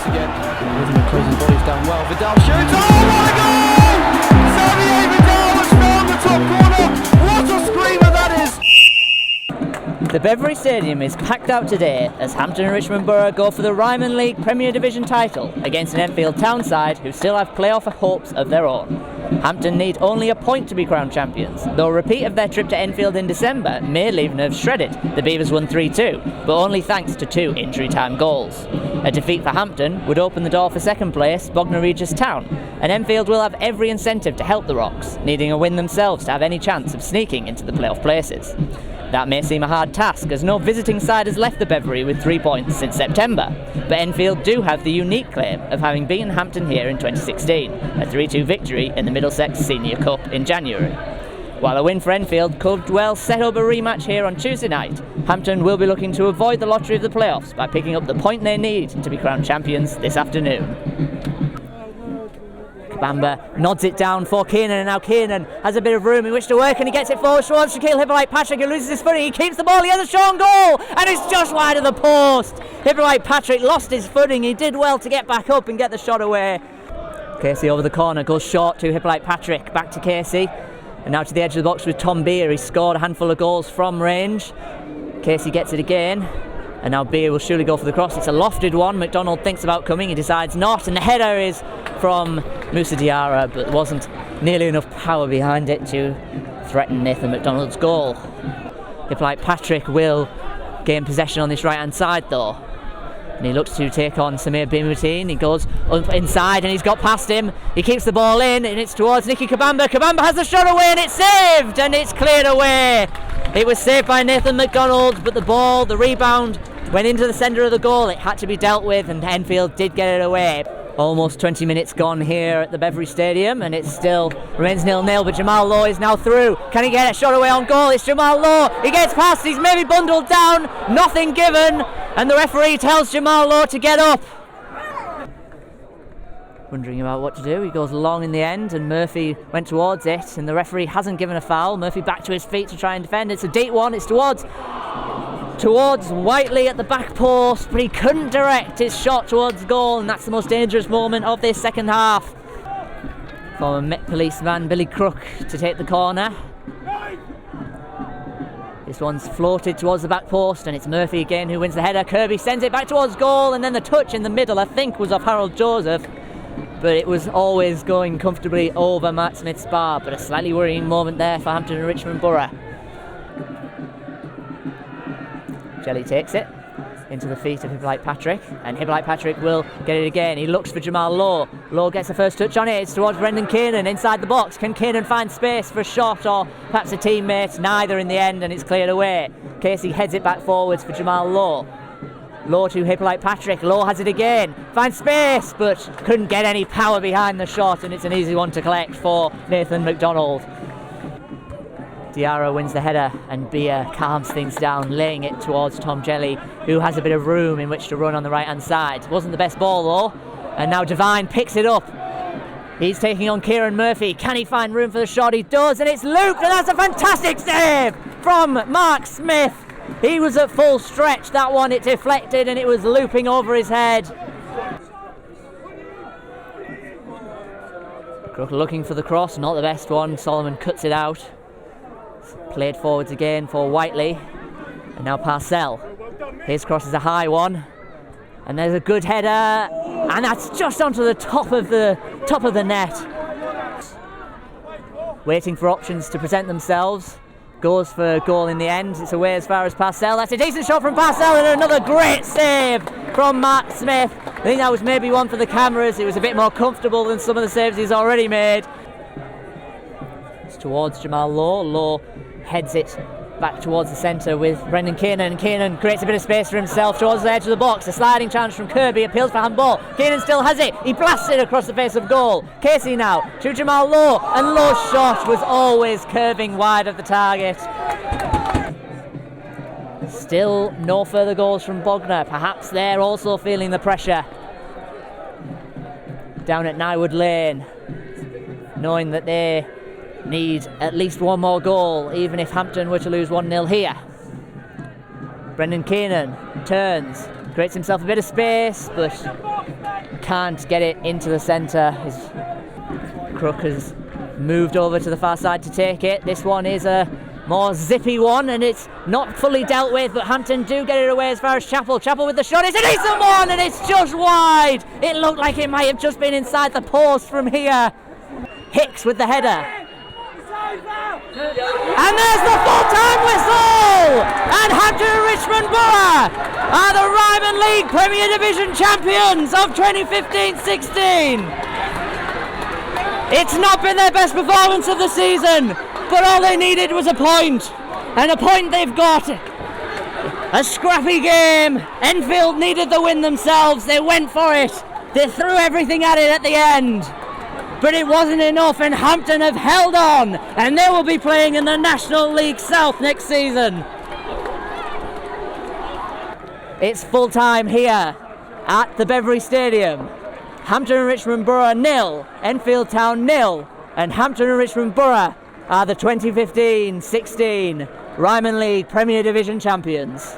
once again. Rhythm closing bodies down well. Vidal shoots. Oh my goal! Xavier Vidal has found the top corner. What a screamer that is! The Beverley Stadium is packed out today as Hampton and Richmond Borough go for the Ryman League Premier Division title against an Enfield town side who still have playoff hopes of their own. Hampton need only a point to be crowned champions, though a repeat of their trip to Enfield in December may leave nerves shredded. The Beavers won 3-2, but only thanks to 2 injury time goals. A defeat for Hampton would open the door for second place Bognor Regis Town, and Enfield will have every incentive to help the Rocks, needing a win themselves to have any chance of sneaking into the playoff places. That may seem a hard task, as no visiting side has left the Beverley with 3 points since September, but Enfield do have the unique claim of having beaten Hampton here in 2016, a 3-2 victory in the Middlesex Senior Cup in January. While a win for Enfield could well set up a rematch here on Tuesday night, Hampton will be looking to avoid the lottery of the playoffs by picking up the point they need to be crowned champions this afternoon. Bamba nods it down for Kiernan, and now Kiernan has a bit of room in which to work, and he gets it forward towards Shaquille Hippolyte-Patrick, who loses his footing. He keeps the ball, he has a shot on goal, and it's just wide of the post. Hippolyte-Patrick lost his footing. He did well to get back up and get the shot away. Casey over the corner, goes short to Hippolyte-Patrick, back to Casey, and now to the edge of the box with Tom Beer. He scored a handful of goals from range. Casey gets it again, and now Beer will surely go for the cross. It's a lofted one. McDonald thinks about coming, he decides not, and the header is from Moussa Diarra, but there wasn't nearly enough power behind it to threaten Nathan McDonald's goal. Hippolyte-Patrick will gain possession on this right hand side though, and he looks to take on Samir Bimutin. He goes up inside and he's got past him. He keeps the ball in and it's towards Nicky Kabamba. Kabamba has the shot away and it's saved, and it's cleared away. It was saved by Nathan McDonald, but the ball, the rebound, went into the centre of the goal. It had to be dealt with, and Enfield did get it away. Almost 20 minutes gone here at the Beverley Stadium, and it still remains 0-0, but Jamal Law is now through. Can he get a shot away on goal? It's Jamal Law. He gets past, he's maybe bundled down, nothing given, and the referee tells Jamal Law to get up. Wondering about what to do. He goes long in the end, and Murphy went towards it, and the referee hasn't given a foul. Murphy back to his feet to try and defend. It's a deep one. It's towards Whiteley at the back post, but he couldn't direct his shot towards goal, and that's the most dangerous moment of this second half. Former Met policeman Billy Crook to take the corner. This one's floated towards the back post, and it's Murphy again who wins the header. Kirby sends it back towards goal, and then the touch in the middle I think was off Harold Joseph, but it was always going comfortably over Matt Smith's bar. But a slightly worrying moment there for Hampton and Richmond Borough. Jelly takes it into the feet of Hippolyte-Patrick, and Hippolyte-Patrick will get it again. He looks for Jamal Law. Law gets the first touch on it. It's towards Brendan Kiernan inside the box. Can Kiernan find space for a shot or perhaps a teammate? Neither in the end, and it's cleared away. Casey heads it back forwards for Jamal Law. Law to Hippolyte-Patrick. Law has it again. Finds space, but couldn't get any power behind the shot, and it's an easy one to collect for Nathan McDonald. Diarra wins the header, and Beer calms things down, laying it towards Tom Jelly, who has a bit of room in which to run on the right hand side. Wasn't the best ball though, and now Devine picks it up. He's taking on Kieran Murphy. Can he find room for the shot? He does, and it's looped, and that's a fantastic save from Mark Smith. He was at full stretch, that one. It deflected and it was looping over his head. Crook looking for the cross, not the best one. Solomon cuts it out. Played forwards again for Whiteley, and now Parcell. His cross is a high one, and there's a good header, and that's just onto the top of the net. Waiting for options to present themselves. Goes for a goal in the end. It's away as far as Parcell. That's a decent shot from Parcell, and another great save from Mark Smith. I think that was maybe one for the cameras. It was a bit more comfortable than some of the saves he's already made. It's towards Jamal Law. Law heads it back towards the centre with Brendan Kiernan, and Kiernan creates a bit of space for himself towards the edge of the box. A sliding challenge from Kirby, appeals for handball. Kiernan still has it, he blasts it across the face of goal. Casey now to Jamal Law, and Law's shot was always curving wide of the target. Still no further goals from Bognor. Perhaps they're also feeling the pressure down at Nywood Lane, knowing that they need at least one more goal, even if Hampton were to lose 1-0 here. Brendan Kiernan turns, Creates himself a bit of space, but can't get it into the centre. His Crook has moved over to the far side to take it. This one is a more zippy one, and it's not fully dealt with, but Hampton do get it away as far as Chapel. Chapel with the shot. It's a decent one, and it's just wide. It looked like it might have just been inside the post from here. Hicks with the header. And there's the full-time whistle! And Hampton and Richmond Borough are the Ryman League Premier Division champions of 2015-16. It's not been their best performance of the season, but all they needed was a point. And a point they've got. A scrappy game. Enfield needed the win themselves. They went for it. They threw everything at it at the end. But it wasn't enough, and Hampton have held on, and they will be playing in the National League South next season. It's full time here at the Beverley Stadium. Hampton and Richmond Borough 0, Enfield Town 0, and Hampton and Richmond Borough are the 2015-16 Ryman League Premier Division champions.